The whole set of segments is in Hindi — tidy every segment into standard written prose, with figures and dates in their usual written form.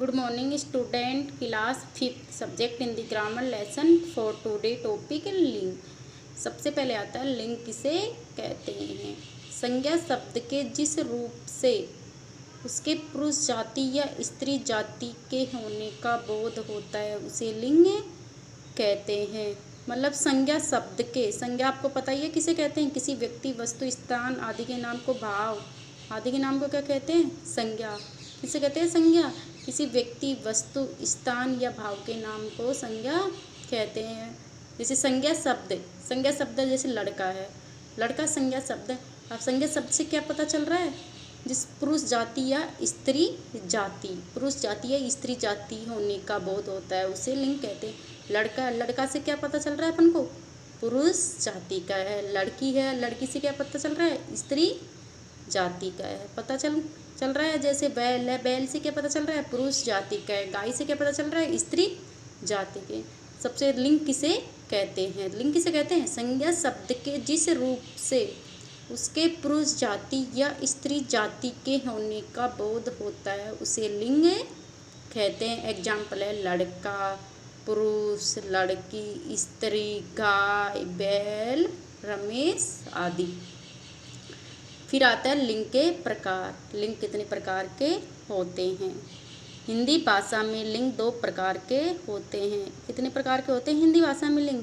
Good morning student, class 5 subject in the grammar lesson for today topic लिंग। सबसे पहले आता है लिंग किसे कहते हैं। संज्ञा शब्द के जिस रूप से उसके पुरुष जाति या स्त्री जाति के होने का बोध होता है उसे लिंग कहते हैं। मतलब संज्ञा शब्द के, संज्ञा आपको पता ही है किसे कहते हैं, किसी व्यक्ति वस्तु स्थान आदि के नाम को, भाव आदि के नाम को क्या कहते हैं, संज्ञा। किसे कहते हैं संज्ञा, किसी व्यक्ति वस्तु स्थान या भाव के नाम को संज्ञा कहते हैं। जैसे संज्ञा शब्द जैसे लड़का है, लड़का संज्ञा शब्द। अब संज्ञा शब्द से क्या पता चल रहा है, जिस पुरुष जाति या स्त्री जाति, पुरुष जाति या स्त्री जाति होने का बोध होता है उसे लिंग कहते हैं। लड़का से क्या पता चल रहा है अपन को, पुरुष जाति का है। लड़की है, लड़की से क्या पता चल रहा है, स्त्री जाति का है, पता चल रहा है। जैसे बैल है, बैल से क्या पता चल रहा है, पुरुष जाति का है। गाय से क्या पता चल रहा है, स्त्री जाति के। सबसे लिंग किसे कहते हैं, लिंग किसे कहते हैं, संज्ञा शब्द के जिस रूप से उसके पुरुष जाति या स्त्री जाति के होने का बोध होता है उसे लिंग कहते हैं। एग्जाम्पल है लड़का, पुरुष, लड़की, स्त्री, गाय, बैल, रमेश आदि। फिर आता है लिंग के प्रकार। लिंग कितने प्रकार के होते हैं। हिंदी भाषा में लिंग 2 प्रकार के होते हैं। कितने प्रकार के होते हैं हिंदी भाषा में लिंग,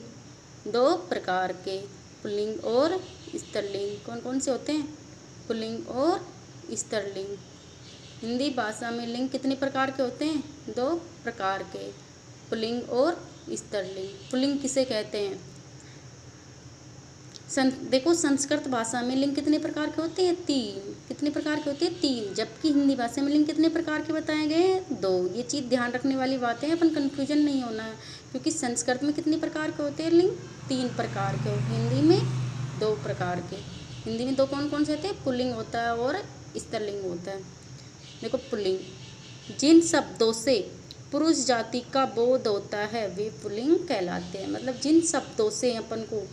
2 प्रकार के, पुल्लिंग और स्त्रीलिंग। कौन कौन से होते हैं, पुल्लिंग और स्त्रीलिंग। हिंदी भाषा में लिंग कितने प्रकार के होते हैं, 2 प्रकार के, पुल्लिंग और स्त्रीलिंग। पुल्लिंग किसे कहते हैं, देखो संस्कृत भाषा में लिंग कितने प्रकार के होते हैं, 3। कितने प्रकार के होते हैं, 3। जबकि हिंदी भाषा में लिंग कितने प्रकार के बताए गए हैं, 2। ये चीज़ ध्यान रखने वाली बातें हैं, अपन कन्फ्यूजन नहीं होना है। क्योंकि संस्कृत में कितने प्रकार के होते हैं लिंग, 3 प्रकार के। हिंदी में 2 प्रकार के। हिंदी में 2 कौन कौन से होते हैं, पुल्लिंग होता है और स्त्रीलिंग होता है। देखो पुल्लिंग, जिन शब्दों से पुरुष जाति का बोध होता है वे पुल्लिंग कहलाते हैं। मतलब जिन शब्दों से अपन को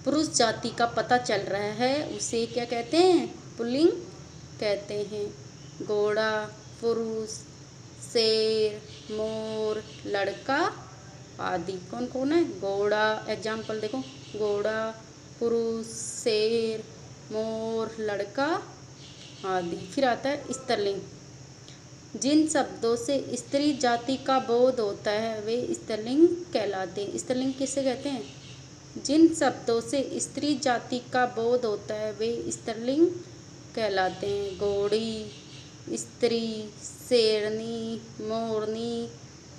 पुरुष जाति का पता चल रहा है उसे क्या कहते हैं, पुल्लिंग कहते हैं। घोड़ा, पुरुष, शेर, मोर, लड़का आदि। कौन कौन है, घोड़ा। एग्जाम्पल देखो, घोड़ा, पुरुष, शेर, मोर, लड़का आदि। फिर आता है स्त्रीलिंग, जिन शब्दों से स्त्री जाति का बोध होता है वे स्त्रीलिंग कहलाते हैं। स्त्रीलिंग किसे कहते हैं, जिन शब्दों से स्त्री जाति का बोध होता है वे स्त्रीलिंग कहलाते हैं। घोड़ी, स्त्री, शेरनी, मोरनी,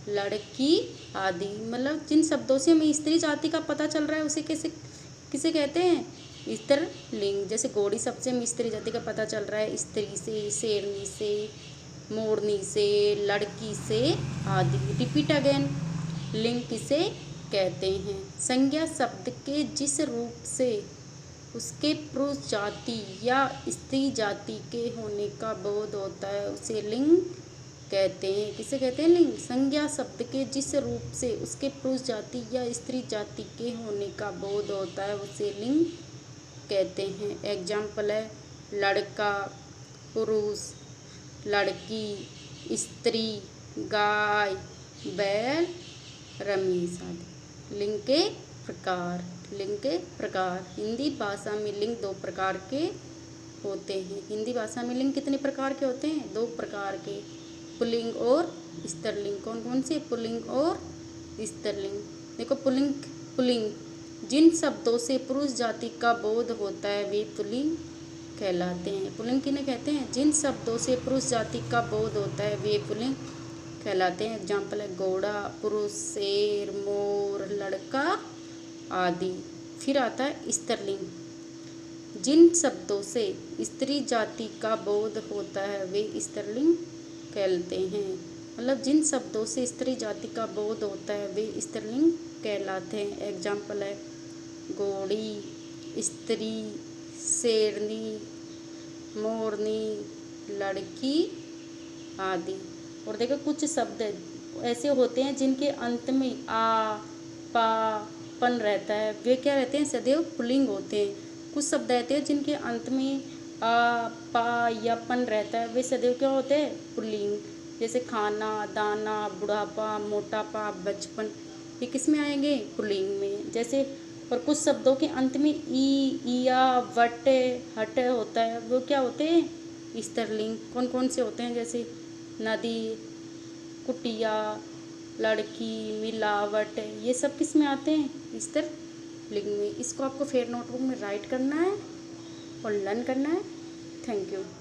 लड़की आदि। मतलब जिन शब्दों से हमें स्त्री जाति का पता चल रहा है उसे किसे कहते हैं, स्त्रीलिंग। जैसे घोड़ी शब्द से हमें स्त्री जाति का पता चल रहा है, स्त्री से, शेरनी से, मोरनी से, लड़की से आदि। रिपीट अगेन, लिंग किसे कहते हैं, संज्ञा शब्द के जिस रूप से उसके पुरुष जाति या स्त्री जाति के होने का बोध होता है उसे लिंग कहते हैं। किसे कहते हैं, लिंग। संज्ञा शब्द के जिस रूप से उसके पुरुष जाति या स्त्री जाति के होने का बोध होता है उसे लिंग कहते हैं। एग्जाम्पल है लड़का, पुरुष, लड़की, स्त्री, गाय, बैल, रमेश आदि। लिंग के प्रकार। लिंग के प्रकार। हिंदी भाषा में लिंग 2 प्रकार के होते हैं। हिंदी भाषा में लिंग कितने प्रकार के होते हैं, 2 प्रकार के, पुल्लिंग और स्त्रीलिंग। कौन कौन से, पुल्लिंग और स्त्रीलिंग। देखो पुल्लिंग, जिन शब्दों से पुरुष जाति का बोध होता है वे पुल्लिंग कहलाते हैं। पुल्लिंग किन्हें कहते हैं, जिन शब्दों से पुरुष जाति का बोध होता है वे पुल्लिंग कहलाते हैं। एग्जाम्पल है घोड़ा, पुरुष, शेर, मोर, लड़का आदि। फिर आता है स्त्रीलिंग, जिन शब्दों से स्त्री जाति का बोध होता है वे स्त्रीलिंग कहलाते हैं। मतलब जिन शब्दों से स्त्री जाति का बोध होता है वे स्त्रीलिंग कहलाते हैं। एग्जाम्पल है घोड़ी, स्त्री, शेरनी, मोरनी, लड़की आदि। और देखो कुछ शब्द ऐसे होते हैं जिनके अंत में आ, पा, पन रहता है, वे क्या रहते हैं, सदैव पुल्लिंग होते हैं। कुछ शब्द रहते हैं जिनके अंत में आ, पा या पन रहता है, वे सदैव क्या होते हैं, पुल्लिंग। जैसे खाना, दाना, बुढ़ापा, मोटापा, बचपन, ये किस में आएंगे? पुल्लिंग में। जैसे और कुछ शब्दों के अंत में ई, इया, वट, हट होता है, वो क्या होते हैं? स्त्रीलिंग। कौन कौन से होते हैं? जैसे नदी, कुटिया, लड़की, मिलावट, ये सब किस में आते हैं? स्त्रीलिंग में। इसको आपको फिर नोटबुक में राइट करना है और लर्न करना है। Thank you.